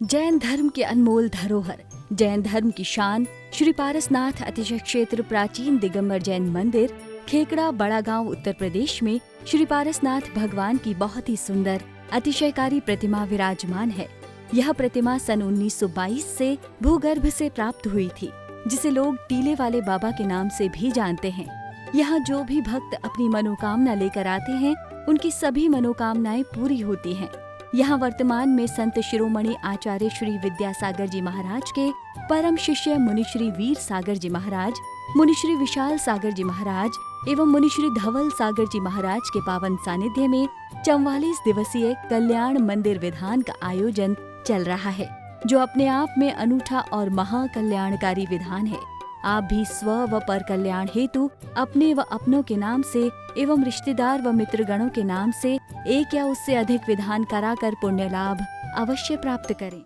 जैन धर्म के अनमोल धरोहर, जैन धर्म की शान श्री पारसनाथ अतिशय क्षेत्र प्राचीन दिगंबर जैन मंदिर, खेकड़ा, बड़ा गांव, उत्तर प्रदेश में श्री पारसनाथ भगवान की बहुत ही सुंदर अतिशयकारी प्रतिमा विराजमान है। यह प्रतिमा सन 1922 से भूगर्भ से प्राप्त हुई थी, जिसे लोग टीले वाले बाबा के नाम से भी जानते हैं। यहाँ जो भी भक्त अपनी मनोकामना लेकर आते हैं, उनकी सभी मनोकामनाएं पूरी होती हैं। यहाँ वर्तमान में संत शिरोमणि आचार्य श्री विद्यासागर जी महाराज के परम शिष्य मुनिश्री वीर सागर जी महाराज, मुनिश्री विशाल सागर जी महाराज एवं मुनिश्री धवल सागर जी महाराज के पावन सानिध्य में 44 दिवसीय कल्याण मंदिर विधान का आयोजन चल रहा है, जो अपने आप में अनूठा और महाकल्याणकारी विधान है। आप भी स्व व पर कल्याण हेतु अपने व अपनों के नाम से एवं रिश्तेदार व मित्रगणों के नाम से एक या उससे अधिक विधान कराकर पुण्य लाभ अवश्य प्राप्त करें।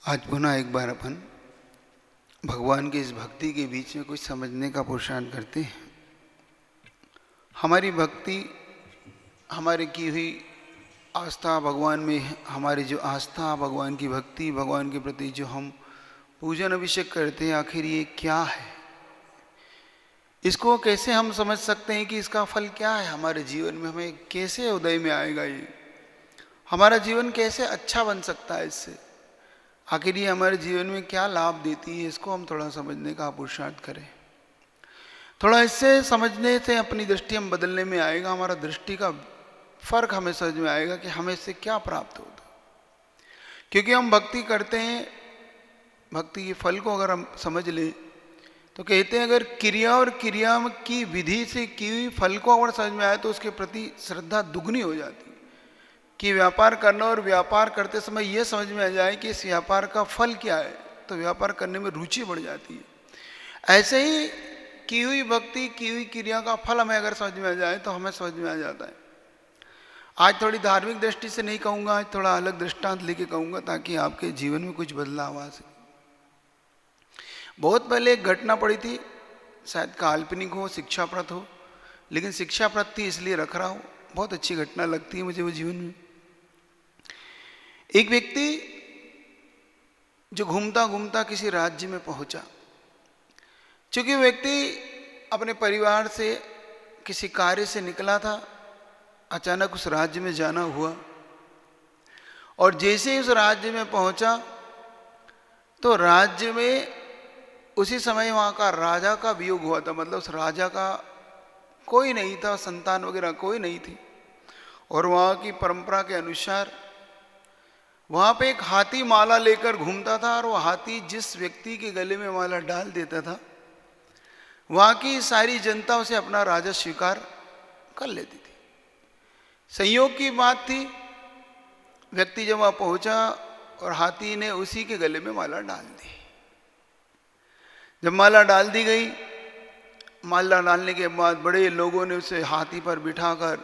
आज पुनः एक बार अपन भगवान की इस भक्ति के बीच में कुछ समझने का पुरुषार्थ करते हैं। हमारी भक्ति, हमारी की हुई आस्था भगवान में, हमारी जो आस्था, भगवान की भक्ति, भगवान के प्रति जो हम पूजन अभिषेक करते हैं, आखिर ये क्या है? इसको कैसे हम समझ सकते हैं कि इसका फल क्या है हमारे जीवन में? हमें कैसे उदय में आएगा? ये हमारा जीवन कैसे अच्छा बन सकता है इससे? आखिर ये हमारे जीवन में क्या लाभ देती है? इसको हम थोड़ा समझने का पुरुषार्थ करें। थोड़ा इससे समझने से अपनी दृष्टि हम बदलने में आएगा, हमारा दृष्टि का फर्क हमें समझ में आएगा कि हमें इससे क्या प्राप्त होता। क्योंकि हम भक्ति करते हैं, भक्ति के फल को अगर हम समझ लें तो कहते हैं अगर क्रिया और क्रिया की विधि से की हुई फल को अगर समझ में आए तो उसके प्रति श्रद्धा दुगनी हो जाती है। कि व्यापार करना और व्यापार करते समय यह समझ में आ जाए कि इस व्यापार का फल क्या है, तो व्यापार करने में रुचि बढ़ जाती है। ऐसे ही की हुई भक्ति, की हुई क्रिया का फल हमें अगर समझ में आ जाए तो हमें समझ में आ जाता है। आज थोड़ी धार्मिक दृष्टि से नहीं कहूँगा, आज थोड़ा अलग दृष्टांत लेके कहूँगा ताकि आपके जीवन में कुछ बदलाव आ सके। बहुत पहले एक घटना पड़ी थी, शायद काल्पनिक हो, शिक्षाप्रद हो, लेकिन शिक्षाप्रद थी इसलिए रख रहा हूँ। बहुत अच्छी घटना लगती है मुझे वो जीवन में। एक व्यक्ति जो घूमता घूमता किसी राज्य में पहुंचा। चूंकि व्यक्ति अपने परिवार से किसी कार्य से निकला था, अचानक उस राज्य में जाना हुआ और जैसे ही उस राज्य में पहुंचा तो राज्य में उसी समय वहाँ का राजा का वियोग हुआ था। मतलब उस राजा का कोई नहीं था, संतान वगैरह कोई नहीं थी। और वहाँ की परंपरा के अनुसार वहाँ पे एक हाथी माला लेकर घूमता था और वो हाथी जिस व्यक्ति के गले में माला डाल देता था, वहाँ की सारी जनता उसे अपना राजा स्वीकार कर लेती थी। संयोग की बात थी, व्यक्ति जब वहाँ पहुँचा और हाथी ने उसी के गले में माला डाल दी। जब माला डाल दी गई, माला डालने के बाद बड़े लोगों ने उसे हाथी पर बिठाकर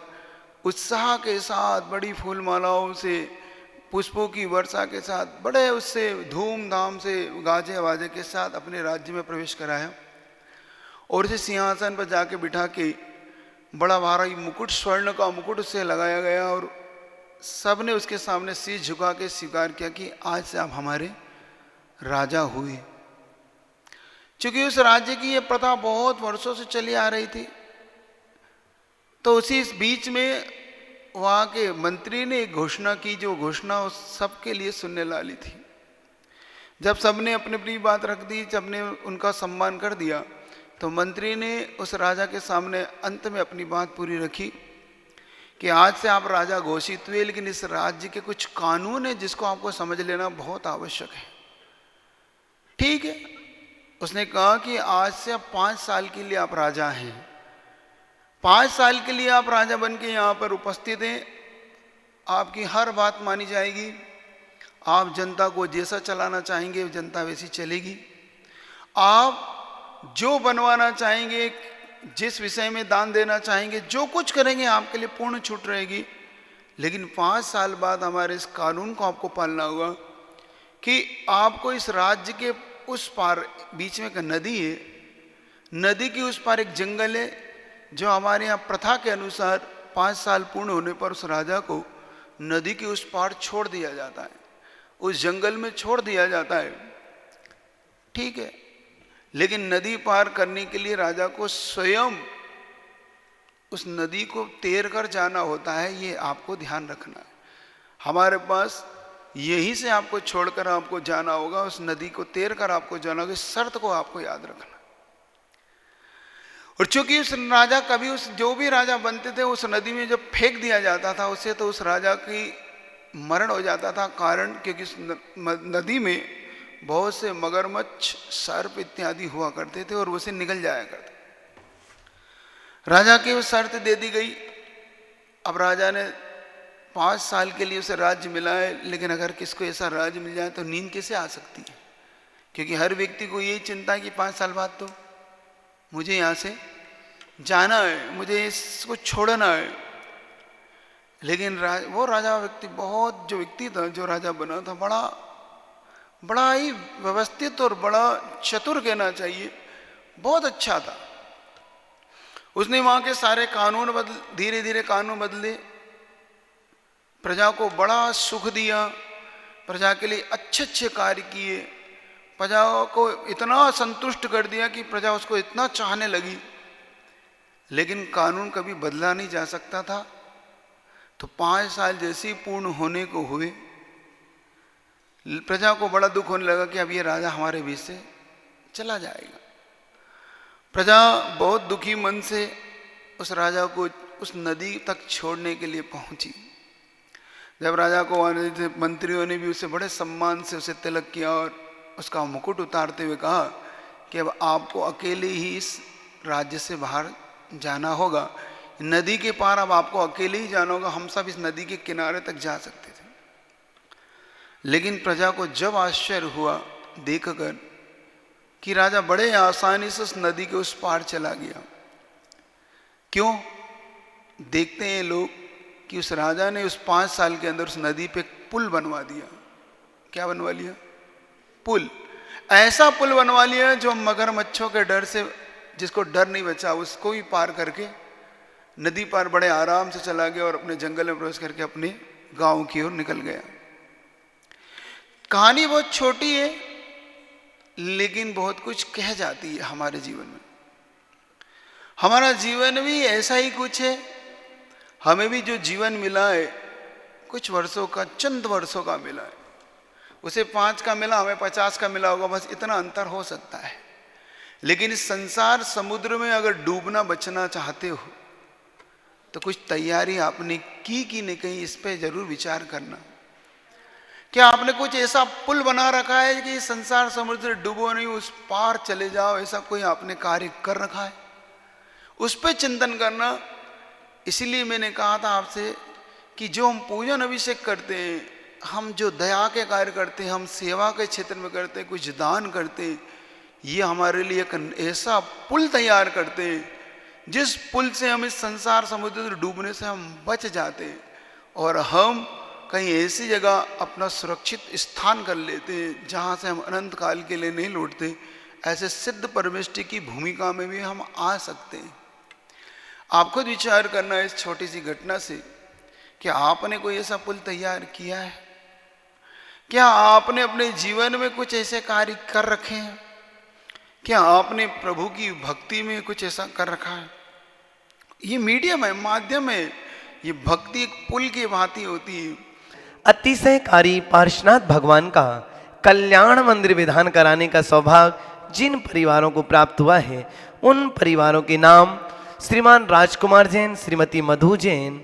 उत्साह के साथ, बड़ी फूल मालाओं से, पुष्पों की वर्षा के साथ, बड़े उससे धूमधाम से गाजे वाजे के साथ अपने राज्य में प्रवेश कराया और उसे सिंहासन पर जाके बिठा के बड़ा भारी मुकुट, स्वर्ण का मुकुट उससे लगाया गया और सबने उसके सामने शीश झुका के स्वीकार किया कि आज से आप हमारे राजा हुए। चूंकि उस राज्य की ये प्रथा बहुत वर्षों से चली आ रही थी, तो उसी इस बीच में वहाँ के मंत्री ने एक घोषणा की, जो घोषणा उस सबके लिए सुनने वाली थी। जब सबने अपनी अपनी बात रख दी, सबने उनका सम्मान कर दिया, तो मंत्री ने उस राजा के सामने अंत में अपनी बात पूरी रखी कि आज से आप राजा घोषित हुए, लेकिन इस राज्य के कुछ कानून है जिसको आपको समझ लेना बहुत आवश्यक है। ठीक है, उसने कहा कि आज से अब 5 साल के लिए आप राजा हैं। 5 साल के लिए आप राजा बन के यहाँ पर उपस्थित हैं। आपकी हर बात मानी जाएगी। आप जनता को जैसा चलाना चाहेंगे जनता वैसी चलेगी। आप जो बनवाना चाहेंगे, जिस विषय में दान देना चाहेंगे, जो कुछ करेंगे आपके लिए पूर्ण छूट रहेगी। लेकिन 5 साल बाद हमारे इस कानून को आपको पालना होगा कि आपको इस राज्य के उस पार, बीच में एक नदी है, नदी की उस पार एक जंगल है, जो हमारे यहाँ प्रथा के अनुसार 5 साल पूर्ण होने पर उस राजा को नदी के उस पार छोड़ दिया जाता है। उस जंगल में छोड़ दिया जाता है, ठीक है, लेकिन नदी पार करने के लिए राजा को स्वयं उस नदी को तैर कर जाना होता है। ये आपको ध्यान रखना है। हमारे पास यहीं से आपको छोड़कर आपको जाना होगा, उस नदी को तैर कर आपको जाना होगा। इस शर्त को आपको याद रखना। और चूंकि उस राजा कभी उस जो भी राजा बनते थे उस नदी में जब फेंक दिया जाता था उससे, तो उस राजा की मरण हो जाता था। कारण क्योंकि उस नदी में बहुत से मगरमच्छ, सर्प इत्यादि हुआ करते थे और उसे निगल जाया करते। राजा की वो शर्त दे दी गई। अब राजा ने 5 साल के लिए उसे राज्य मिला है, लेकिन अगर किसको ऐसा राज्य मिल जाए तो नींद कैसे आ सकती है? क्योंकि हर व्यक्ति को यही चिंता है कि 5 साल बाद तो मुझे यहाँ से जाना है, मुझे इसको छोड़ना है। लेकिन वो राजा व्यक्ति, बहुत जो व्यक्ति था, जो राजा बना था, बड़ा ही व्यवस्थित और बड़ा चतुर कहना चाहिए, बहुत अच्छा था। उसने वहां के सारे कानून धीरे धीरे कानून बदले, प्रजा को बड़ा सुख दिया, प्रजा के लिए अच्छे अच्छे कार्य किए, प्रजा को इतना संतुष्ट कर दिया कि प्रजा उसको इतना चाहने लगी। लेकिन कानून कभी बदला नहीं जा सकता था। तो 5 साल जैसे ही पूर्ण होने को हुए, प्रजा को बड़ा दुख होने लगा कि अब ये राजा हमारे बीच से चला जाएगा। प्रजा बहुत दुखी मन से उस राजा को उस नदी तक छोड़ने के लिए पहुंची। जब राजा को आने थे, मंत्रियों ने भी उसे बड़े सम्मान से उसे तिलक किया और उसका मुकुट उतारते हुए कहा कि अब आपको अकेले ही इस राज्य से बाहर जाना होगा, नदी के पार अब आपको अकेले ही जाना होगा, हम सब इस नदी के किनारे तक जा सकते थे। लेकिन प्रजा को जब आश्चर्य हुआ देखकर कि राजा बड़े आसानी से उस नदी के उस पार चला गया। क्यों? देखते हैं लोग कि उस राजा ने उस 5 साल के अंदर उस नदी पे पुल बनवा दिया। क्या बनवा लिया? पुल। ऐसा पुल बनवा लिया जो मगरमच्छों के डर से, जिसको डर नहीं बचा, उसको भी पार करके नदी पार बड़े आराम से चला गया और अपने जंगल में प्रवेश करके अपने गांव की ओर निकल गया। कहानी बहुत छोटी है, लेकिन बहुत कुछ कह जाती है हमारे जीवन में। हमारा जीवन भी ऐसा ही कुछ है। हमें भी जो जीवन मिला है कुछ वर्षों का, चंद वर्षों का मिला है। उसे 5 का मिला, हमें 50 का मिला होगा, बस इतना अंतर हो सकता है। लेकिन इस संसार समुद्र में अगर डूबना बचना चाहते हो तो कुछ तैयारी आपने की कि नहीं, कहीं इस पे जरूर विचार करना। क्या आपने कुछ ऐसा पुल बना रखा है कि संसार समुद्र से डूबो नहीं, उस पार चले जाओ, ऐसा कोई आपने कार्य कर रखा है? उस पर चिंतन करना। इसीलिए मैंने कहा था आपसे कि जो हम पूजन अभिषेक करते हैं, हम जो दया के कार्य करते हैं, हम सेवा के क्षेत्र में करते हैं, कुछ दान करते हैं, ये हमारे लिए एक ऐसा पुल तैयार करते हैं जिस पुल से हम इस संसार समुद्र से डूबने से हम बच जाते हैं और हम कहीं ऐसी जगह अपना सुरक्षित स्थान कर लेते हैं जहाँ से हम अनंत काल के लिए नहीं लौटते। ऐसे सिद्ध परमेष्टि की भूमिका में भी हम आ सकते हैं। आप खुद विचार करना है इस छोटी सी घटना से कि आपने कोई ऐसा पुल तैयार किया है? क्या आपने अपने जीवन में कुछ ऐसे कार्य कर रखे हैं? क्या आपने प्रभु की भक्ति में कुछ ऐसा कर रखा है? ये मीडियम है, माध्यम है। ये भक्ति एक पुल की भांति होती है। अतिशयकारी पार्श्वनाथ भगवान का कल्याण मंदिर विधान कराने का सौभाग्य जिन परिवारों को प्राप्त हुआ है, उन परिवारों के नाम श्रीमान राजकुमार जैन, श्रीमती मधु जैन,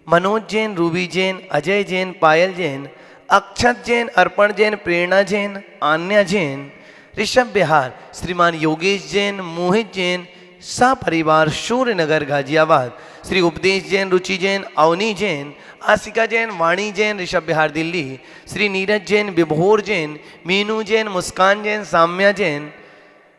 मनोज जैन, रूबी जैन, अजय जैन, पायल जैन, अक्षत जैन, अर्पण जैन, प्रेरणा जैन, आन्या जैन, ऋषभ बिहार, श्रीमान योगेश जैन, मोहित जैन, सपरिवार सूर्यनगर गाजियाबाद, श्री उपदेश जैन, रुचि जैन, अवनी जैन, आशिका जैन, वाणी जैन, ऋषभ बिहार दिल्ली, श्री नीरज जैन, विभोर जैन, मीनू जैन, मुस्कान जैन, साम्या जैन,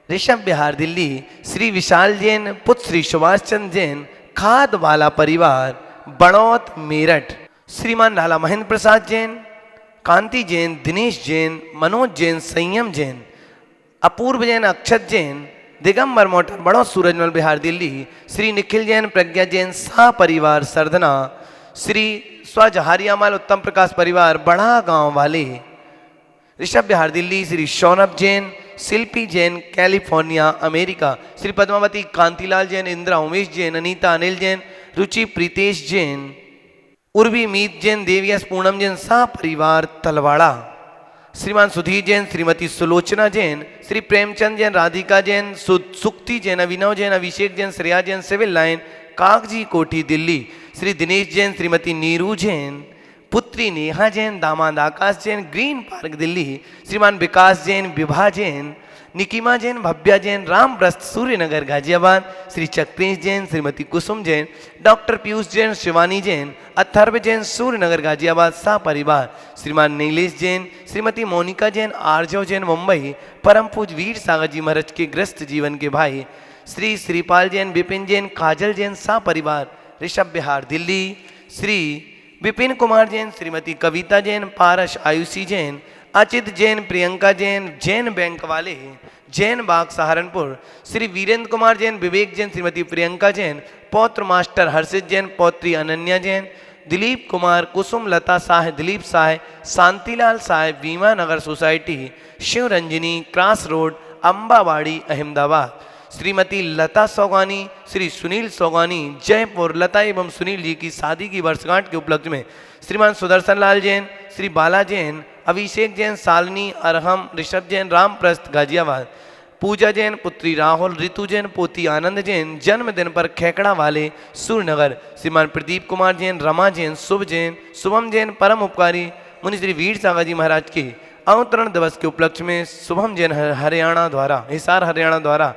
ऋषभ बिहार दिल्ली, श्री विशाल जैन, पुत्र श्री सुभाष चंद्र जैन, खाद वाला परिवार, बड़ौत मेरठ, श्रीमान लाला महेंद्र प्रसाद जैन, कांति जैन, दिनेश जैन, मनोज जैन, संयम जैन, अपूर्व जैन, अक्षत जैन, दिगंबर मोटर, बड़ो सूरजमल बिहार दिल्ली, श्री निखिल जैन, प्रज्ञा जैन, सपरिवार सरदना, श्री स्वजहारियामाल उत्तम प्रकाश परिवार, बड़ा गांव वाले, ऋषभ बिहार दिल्ली श्री शौनभ जैन, शिल्पी जैन कैलिफोर्निया अमेरिका, श्री पद्मावती कांतिलाल जैन, इंदिरा उमेश जैन, अनीता अनिल जैन, रुचि प्रीतेश जैन, उर्वी मीत जैन, देवियस पूनम जैन सा परिवार तलवाड़ा, श्रीमान सुधीर जैन, श्रीमती सुलोचना जैन, श्री प्रेमचंद जैन, राधिका जैन, सुक्ति जैन, अभिनव जैन, अभिषेक जैन, श्रेया जैन सिविल लाइन कागजी कोठी दिल्ली, श्री दिनेश जैन, श्रीमती नीरू जैन, पुत्री नेहा जैन, दामाद आकाश जैन ग्रीन पार्क दिल्ली, श्रीमान विकास जैन, विभा जैन, निकिमा जैन, भव्या जैन रामप्रस्थ सूर्यनगर गाजियाबाद, श्री चक्रेश जैन, श्रीमती कुसुम जैन, डॉक्टर पीयूष जैन, शिवानी जैन, अथर्व जैन सूर्यनगर गाजियाबाद सा परिवार, श्रीमान नीलेश जैन, श्रीमती मोनिका जैन, आर्जव जैन मुंबई, परम पूज वीर सागर जी महाराज के ग्रस्त जीवन के भाई, श्री श्रीपाल जैन, विपिन जैन, काजल जैन सा परिवार ऋषभ बिहार दिल्ली, श्री विपिन कुमार जैन, श्रीमती कविता जैन, पारस आयुषी जैन, अचित जैन, प्रियंका जैन, जैन बैंक वाले जैन बाग सहारनपुर, श्री वीरेंद्र कुमार जैन, विवेक जैन, श्रीमती प्रियंका जैन, पौत्र मास्टर हर्षित जैन, पौत्री Ananya Jain, Dilip Kumar, Kusum Lata Sah, Dilip Sah, Shantilal Sah, Bima Nagar society, Shiv Ranjani cross road Ambawadi Ahmedabad, Shrimati Lata Saugani, Shri Sunil Saugani Jaipur, Lata एवं सुनील जी की शादी की वर्षगांठ के उपलक्ष्य में श्रीमान सुदर्शन लाल जैन, श्री बाला जैन, अभिषेक जैन, सालनी अरहम, ऋषभ जैन रामप्रस्थ गाजियाबाद, पूजा जैन, पुत्री राहुल, ऋतु जैन, पोती आनंद जैन जन्मदिन पर खेकड़ा वाले सूर्यनगर, श्रीमान प्रदीप कुमार जैन, रमा जैन, शुभ जैन, शुभम जैन परम उपकारी मुनि श्री वीर सागर जी महाराज के अवतरण दिवस के उपलक्ष्य में शुभम जैन हरियाणा द्वारा, हिसार हरियाणा द्वारा,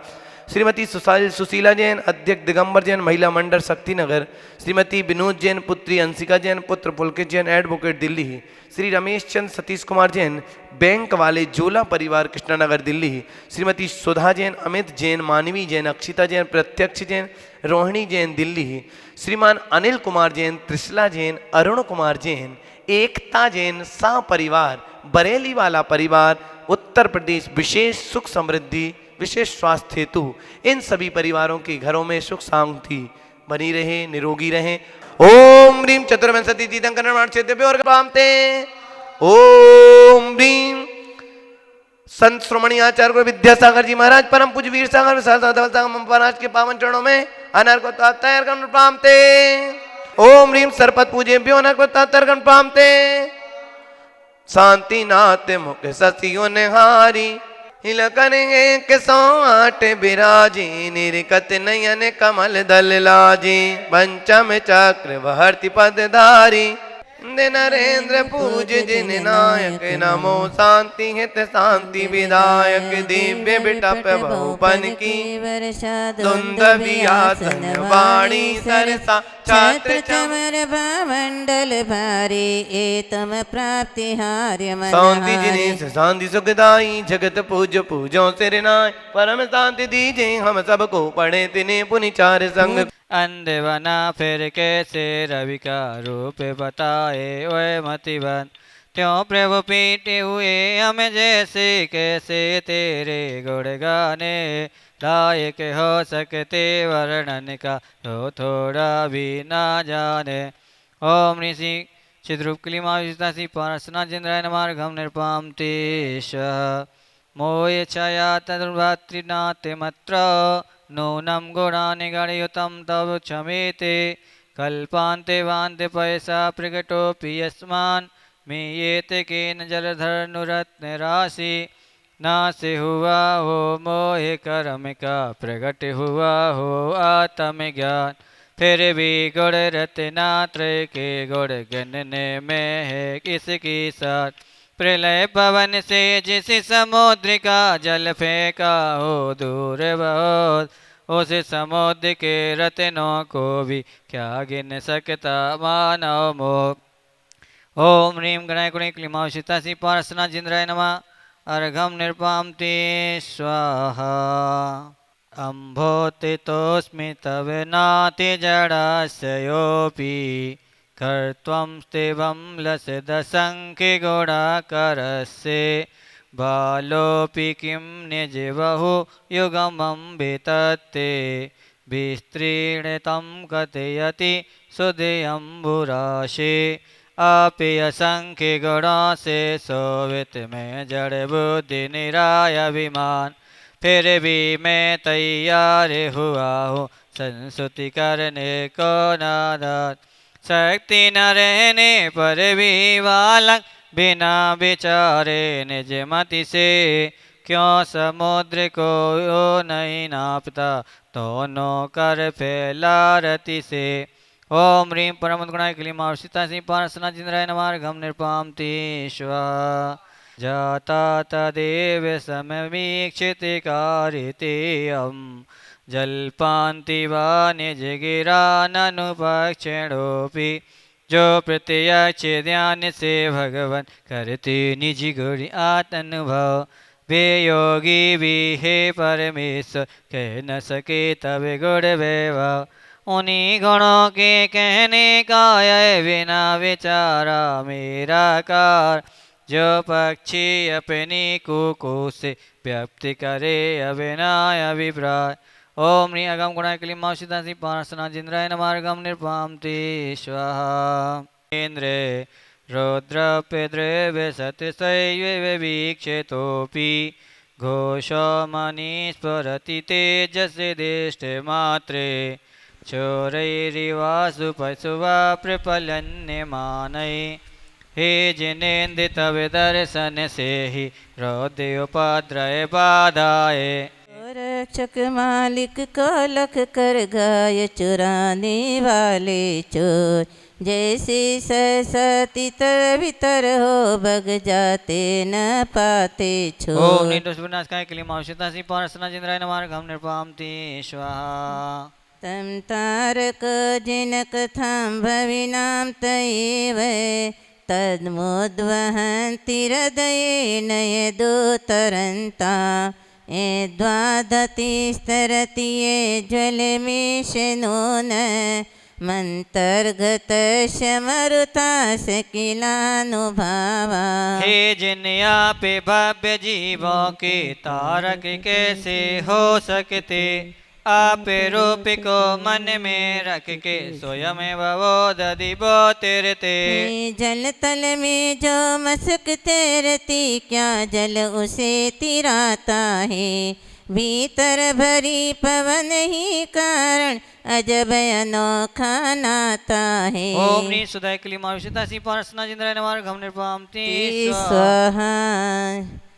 श्रीमती सुशीला जैन, अध्यक्ष दिगंबर जैन महिला मंडल शक्तिनगर, श्रीमती विनोद जैन, पुत्री अंशिका जैन, पुत्र पुलकित जैन एडवोकेट दिल्ली, श्री रमेश चंद सतीश कुमार जैन बैंक वाले जोला परिवार कृष्णानगर दिल्ली, श्रीमती सुधा जैन, अमित जैन, मानवी जैन, अक्षिता जैन, प्रत्यक्ष जैन, रोहिणी जैन दिल्ली, श्रीमान अनिल कुमार जैन, त्रिशला जैन, अरुण कुमार जैन, एकता जैन सा परिवार बरेली वाला परिवार उत्तर प्रदेश विशेष सुख समृद्धि विशेष स्वास्थ्य हेतु इन सभी परिवारों के घरों में सुख शांति बनी रहे, निरोगी रहे। ओम ह्रीम चतुर्विंशति तीर्थंकर निर्माण क्षेत्र और पामते। ओम ह्रीम संत श्रोमणी आचार्य गुरु विद्यासागर जी महाराज परम पूज्य वीर सागर महाराज के पावन चरणों में अनर्घ को तैयार कर पामते। ओम ह्रीम सरपत पूजेभ्यो अनर्घ को तैयार कर पामते। शांति नाथ मुख ससियो निहारी हिलकन एक 108 बिराजी, निरकत नयन कमल दल लाजी, पंचम चक्र वहर्ति पदधारी, नरेंद्र पूज जिन नायक, नमो शांति हित शांति विधायक, दिव्य बिटप बहुपन की धुंध व्यासन वाणी सरसा, छात्र चमर मंडल भारी, एतम प्राप्ति हार्य शांति जिनेश शांति सुखदाई, जगत पूज्य पूजो सिर नाय, परम शांति दीजे हम सबको, पढ़े तिने पुनि चार संग। अंधे बना फिर कैसे रवि का रूप बताए, ओए मतिबन त्यों प्रभु पीटे हुए हमें जैसे, कैसे तेरे गुण गाने लायक हो सकते, वर्णन का तो थोड़ा भी ना जाने। ओम ऋषि चिद्रूप क्लीमाविष्टासी पारसना जिंद्राय नमार्घम निरपाम तेश मोय छाया तदुर्भातृनाते मत्र, नूनम गुणानि गणयुतं तव क्षमेते, कल्पान्ते वान्ते पयसा प्रगटोऽपि यस्मान्, मीयेते केन जलधरनुरत्नराशि, नासे हुआ हो मोहे कर्म का, प्रगट हुआ हो आत्म ज्ञान, फिर भी गुण रत्नात्रय के गुण गिनने में है किसकी साथ, प्रलय पवन से जिस समुद्र का जल फेंका हो दूर बहुत, उस समुद्र के रत्नों को भी क्या गिन सकता मानव मोह। ओम ह्रीम गणाय गुणे क्लीमावशितासी पारसना जिंद्राय नमः, अर्घम निरपाम ते स्वाहा। अम्भोतितोऽस्मि तव नाति जडाशयोऽपि, कर्त्वं स्तिवं लसदसंख्य गुणाकरस्य, बालोऽपि किं निजबहु युगमं वितत्ते, विस्तीर्णतं कथयति सुधियम्बुराशे, आपे असंख्य गुणों से शोभित में जड़ बुद्धि निराय अभिमान, फिर भी मैं तैयार हुआ हूँ संस्तुति करने को नादान। शक्ति न रहने पर भी बालक बिना विचारे निज मति से, क्यों समुद्र को नहीं नापता दोनों कर फैला रति से। ओम ह्रीं परमगुणाय क्लीं सीता सिंह पार्श्वनाथ जिंद्राय नमः घम निर्पामति स्वाहा। जाता तदेव समवीक्षित कारितेयं, जल्पान्ति वा निजगिरा ननुपक्षिणोऽपि, जो प्रत्यक्ष ध्यान से भगवान करते निज गुण आत्मनुभव, वे योगी भी हे परमेश्वर कह न सके तब गुण वैभव। उन्हीं गुणों के कहने का यह बिना विचारा मेरा कार, जो पक्षी अपनी कुकू से व्यक्त करे अविनाय अभिप्राय। ओम ह्रीं अगम गुणाय क्लीं सीता सिंह पार्श्वनाथ जिंद्राय नमः घम निर्पामति स्वाहा। इंद्रे रौद्रप्यद्रव्य सत्यसैव वीक्षितोऽपि, घोषो मनीस्फुरति तेजसे दिष्टे मात्रे, चोरैरिवासु पशुवा प्रपलन्यमानै, हे जिनेन्द्रित विदर्शन से ही रौद्रोपद्रय बाधाए। रक्षक मालिक को लख कर गाय चुराने वाले चोर, जैसे सहसा तितर बितर हो बग जाते न पाते छोर। ओम ह्रीं दुष्टविनाशकाय क्लीं सीता सिंह पार्श्वनाथ जिंद्राय नमः घम निर्पामति स्वाहा। तम तारक जिनक थाम भविनाम तयेव, तद्मोद्वहन्ति हृदये नय दो तरन्ता, ए द्वादति स्तरति ये ज्वल में शनोन, मंतर्गत शमरुता सकिलानुभावा। हे जिन आपे भव्य जीवों के तारक कैसे हो सकते, आप रूप को मन में रख के स्वयं वो दधिबो तेरते। जल तल में जो मस्क तैरती, क्या जल उसे तिराता है, भीतर भरी पवन ही कारण अजब अनोखा नाता है। ओम ह्रीं सुधाय क्लीं सीता सिंह पार्श्वनाथ जिंद्राय नमः घम निर्पामति स्वाहा।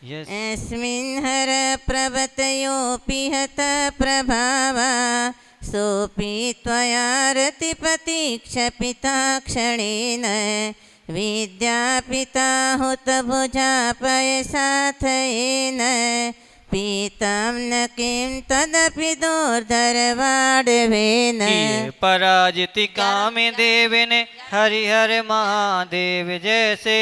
यस अस्मिन् हर प्रभतयोऽपि हत प्रभावा, सोऽपि त्वया रतिपति क्षपिता क्षणेन, विद्यापिता हुतभुजा पयसाथयेन, पीतं न किं तदपि दुर्धरवाडवेन। पराजिति कामे देव ने हरिहर महादेव जैसे,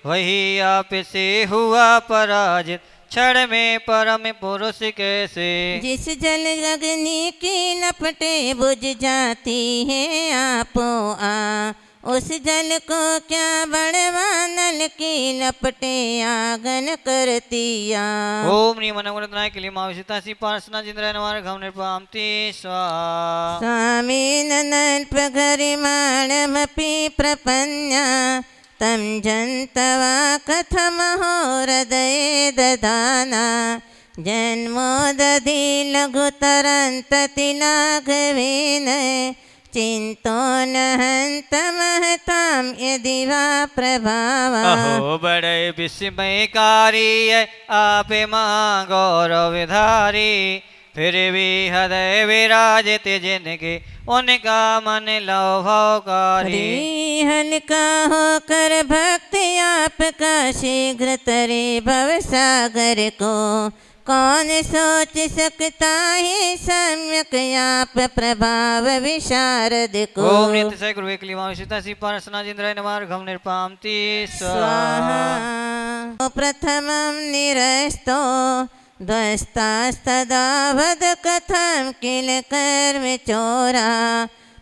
वही आप से हुआ पराजित क्षण में परम पुरुष कैसे। जिस जल अग्नि की लपटे बुझ जाती है आपो आ, उस जल को क्या बड़वा नल की लपटे आगन करतिया। ओम ह्रीं मनोगुणनाय क्लीं सीता सिंह पार्श्वनाथ जिंद्राय नमः घम निर्पामति स्वाहा। स्वामी ननन्पघरिमाणमपि प्रपन्ना, तं जन्तवा कथमहो हृदये दधाना, जन्मोदधि लघुतरन्ततिलाघवेन, चिंतो न हंत महताम यदि वा प्रभावा। अहो बड़े विस्मयकारी है आपे महागौरवधारी, फिर भी हृदय विराजित जिनके उनका मन लौभाकारी। हल्का होकर भक्ति आपका शीघ्र तरे भव सागर को, कौन सोच सकता है सम्यक आप प्रभाव विशारद को। ओम नित्य से गुरु क्लीं सीता सिंह पार्श्वनाथ जिंद्राय नमः घम निर्पामति स्वाहा। प्रथमं निरस्तो ध्वस्तास्तदा वद कथं किल कर्म चोरा,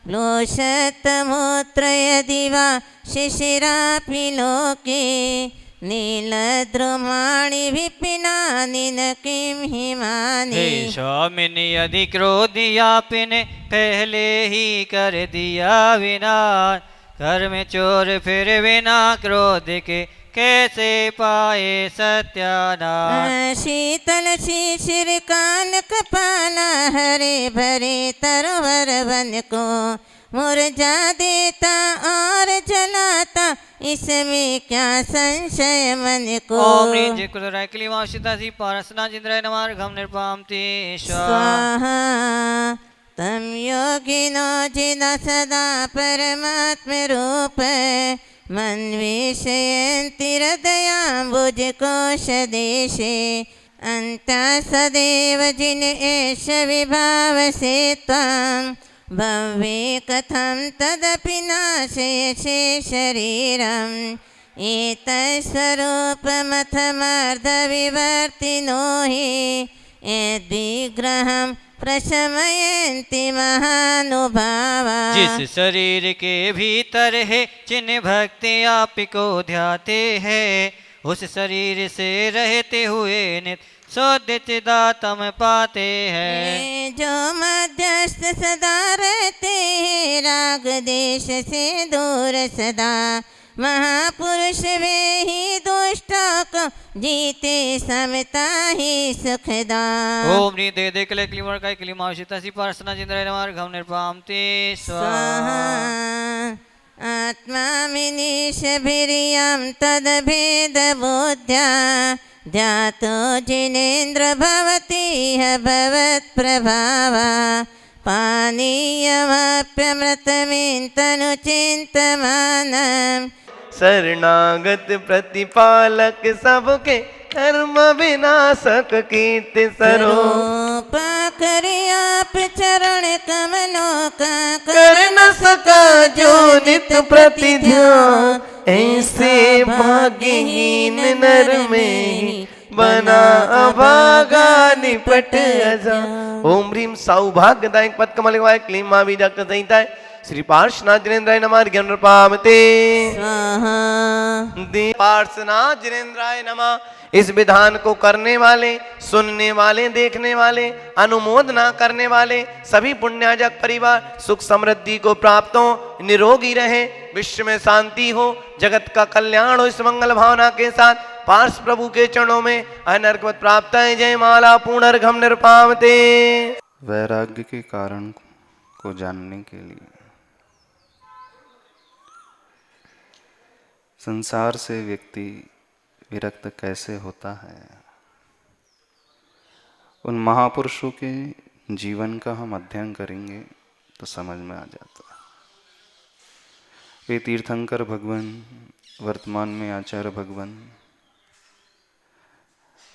प्लोषतमूत्र यदि वा शिशिरापि लोके, नीलद्रुमाणि विपिनानि न किं हिमानि। हे स्वामिनि यदि क्रोधी आपने पहले ही कर दिया विनाश, घर में चोर फिर बिना क्रोध के कैसे पाए सत्यानाश। शीतल शिशिर कान कपाला हरे भरे तरवर वन को मुरझा देता और जलाता इसमें क्या संशय मन को। ओम ह्रीं जय कुलराय क्लीमावशितासी पारसना जिंद्राय नमः घम निर्पामते स्वाहा तम योगिनो जिदा सदा परमात्म रूप मन विषयन्ति हृदयाम्बुज कोश देशे अन्ता सदैव जिन एष विभाव से त्वां भव्ये कथं तदपि नाशयसे शरीरम् एतस्वरूपमथमर्धविवर्तिनो हि यद्विग्रहं प्रशमयन्ति महानुभावा। जिस शरीर के भीतर है जिन भक्ति आप को ध्याते हैं उस शरीर से रहते हुए नित्य शुद्ध चिदात्म पाते हैं। जो मध्यस्थ सदा रहते हैं राग देश से दूर सदा महापुरुष वे ही दुष्टों को जीते समता ही सुखदा। ओम ह्रीं दे दे कले क्लीमर काय क्लीमावशितासी पारसना जिंद्राय नमः घम निर्पामते स्वाहा। आत्मा मिनीश भिरियं तद्भेद बुद्ध्या ध्यातो जिनेन्द्र भवति भवत्प्रभावा पानीयमप्यमृतमिन्तनु चिन्तमानम् शरणागत प्रतिपालक सबके कर्म विनाशक कीर्ति स्वरूप करी आप चरण कमलों का कर न सका जो नित प्रति ध्यान ऐसे भाग्यहीन नर में बना अभागा निपट अजा। ओम ह्रीं सौभाग्यदायक पद कमलवाय क्लीं मां बीजाक्ष संहिताय श्री पार्श्वनाथ जिनेन्द्राय नमः ज्ञान पामते स्वाहा। पार्श्वनाथ जिनेन्द्राय नमः। इस विधान को करने वाले, सुनने वाले, देखने वाले, अनुमोदना करने वाले सभी पुण्याजक परिवार सुख समृद्धि को प्राप्त हो, निरोगी रहे, विश्व में शांति हो, जगत का कल्याण हो। इस मंगल भावना के साथ पार्श्व प्रभु के चरणों में अनर्गवत प्राप्त है। जय माला पुनर्घम निर्पामते। वैराग्य के कारण को जानने के लिए संसार से व्यक्ति विरक्त कैसे होता है, उन महापुरुषों के जीवन का हम अध्ययन करेंगे तो समझ में आ जाता है। वे तीर्थंकर भगवान, वर्तमान में आचार्य भगवान।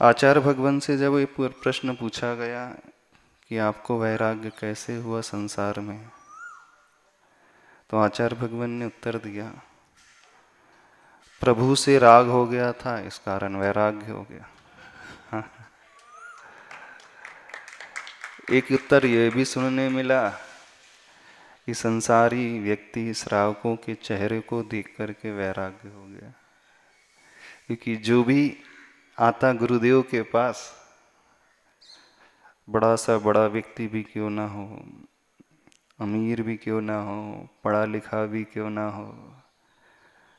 आचार्य भगवान से जब ये प्रश्न पूछा गया कि आपको वैराग्य कैसे हुआ संसार में, तो आचार्य भगवान ने उत्तर दिया, प्रभु से राग हो गया था, इस कारण वैराग्य हो गया। एक उत्तर यह भी सुनने मिला कि संसारी व्यक्ति श्रावकों के चेहरे को देख करके वैराग्य हो गया, क्योंकि जो भी आता गुरुदेव के पास, बड़ा सा बड़ा व्यक्ति भी क्यों ना हो, अमीर भी क्यों ना हो, पढ़ा लिखा भी क्यों ना हो,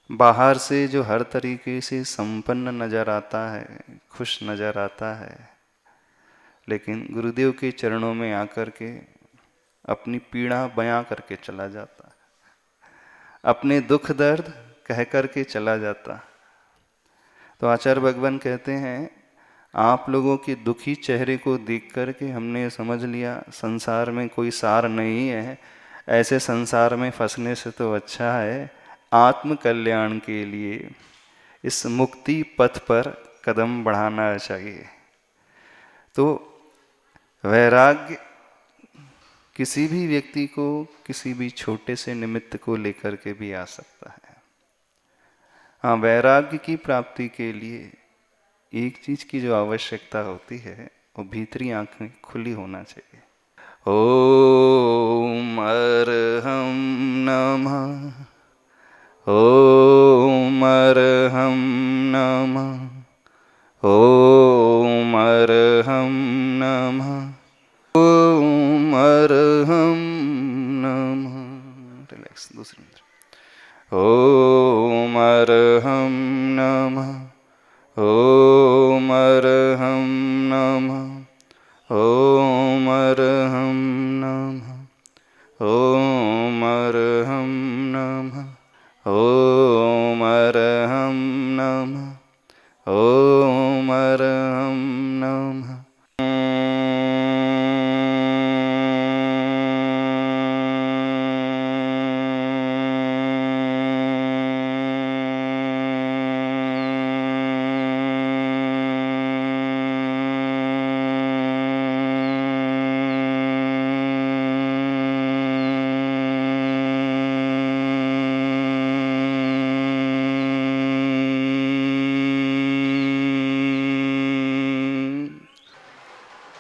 बाहर से जो हर तरीके से संपन्न नजर आता है, खुश नजर आता है, लेकिन गुरुदेव के चरणों में आकर के अपनी पीड़ा बयां करके चला जाता, अपने दुख दर्द कह करके चला जाता। तो आचार्य भगवान कहते हैं, आप लोगों के दुखी चेहरे को देख करके हमने समझ लिया संसार में कोई सार नहीं है, ऐसे संसार में फंसने से तो अच्छा है आत्म कल्याण के लिए इस मुक्ति पथ पर कदम बढ़ाना चाहिए। तो वैराग्य किसी भी व्यक्ति को किसी भी छोटे से निमित्त को लेकर के भी आ सकता है। हाँ, वैराग्य की प्राप्ति के लिए एक चीज की जो आवश्यकता होती है वो भीतरी आंखें खुली होना चाहिए। ओम अर्हं नमः, ओम अर्हं नमः, ओम अर्हं नमः, ओम अर्हं नमः। रिलैक्स, दूसरी ॐ अर्हं नमः, ॐ अर्हं नमः, ॐ अर्हं नमः, ॐ अर्हं नमः, ॐ अर्हं नमः।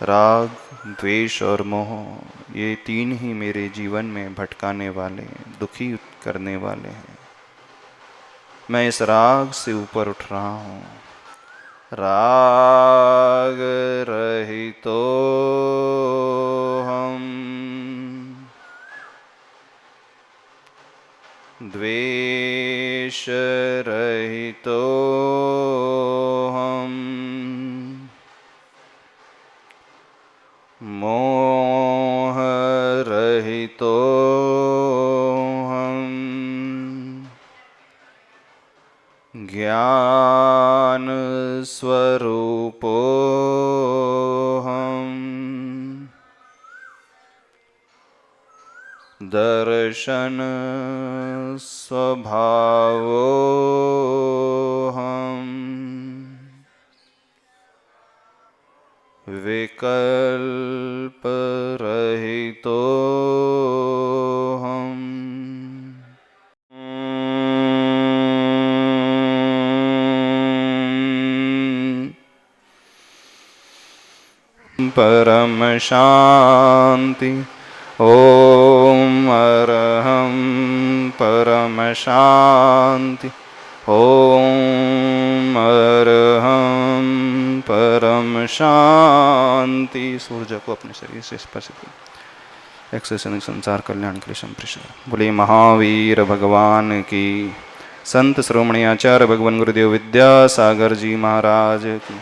राग, द्वेष और मोह, ये तीन ही मेरे जीवन में भटकाने वाले, दुखी करने वाले हैं। मैं इस राग से ऊपर उठ रहा हूँ। राग रहितो हम, द्वेष रहितो हम, मोह रहितो हम, ज्ञान स्वरूपो हम, दर्शन स्वभावो हम, विकल्प रहितो हम। परम शांति। ओम अरहं परम शांति। ओम अरहं परम शांति। सूर्य को अपने शरीर से स्पर्श करें। एक्सेसन संसार कल्याण के लिए संप्रसार। बोले महावीर भगवान की, संत श्रोमणी आचार्य भगवान गुरुदेव विद्यासागर जी महाराज की।